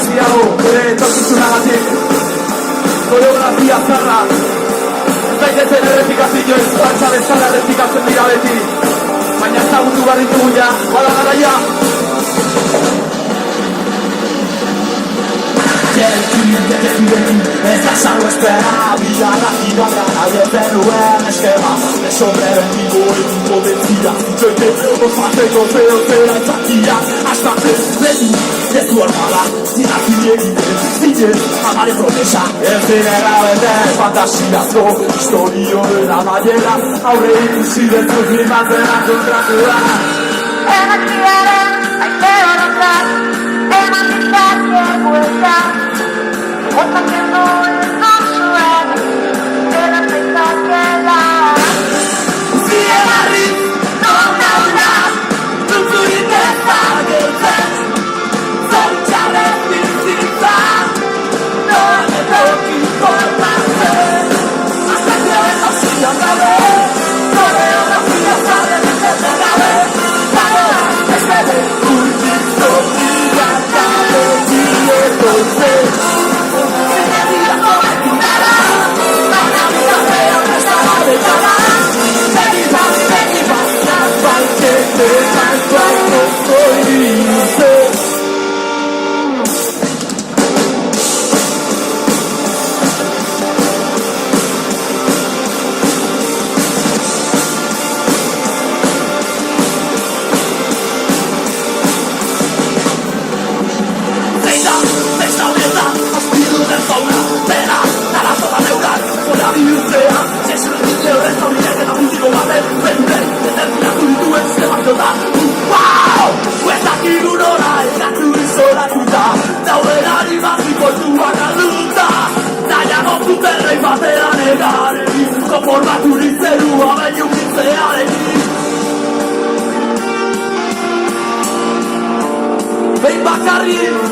gehiago, bere etorkizunagatik. Koreografia zarra, zaitezen errepikazioen zantza bezala errepikatzen dira beti. Baina ezagutu behar ditugu ja, bada garaia. Ez da salvo espera, bigarrakino nadie zenuen eskema. De sobreventivo egingo bentzira zitzoite, ospatzeko zera itzakia. Hasta beti, ez du armada, zinazi egiten, zinen, amare promesa. Ez zinera bete, fantasiazko, historioen amaiera, aurre ikusi dezuz limatzena kontratua. Energiaren, aite honotak, eman dizakien bueltak. Otatzen duen nozuen, eran zaitzakeela. Zire barri, nona, dutzurik ezagutzen. Zoritxaren bizitza, noan edokiko ematen. Aztearen hausian gabe, koreografia zaren entzeten gabe. Bagoan, ez bere, urtitzo gabe, dieko zen. Behin bakarrik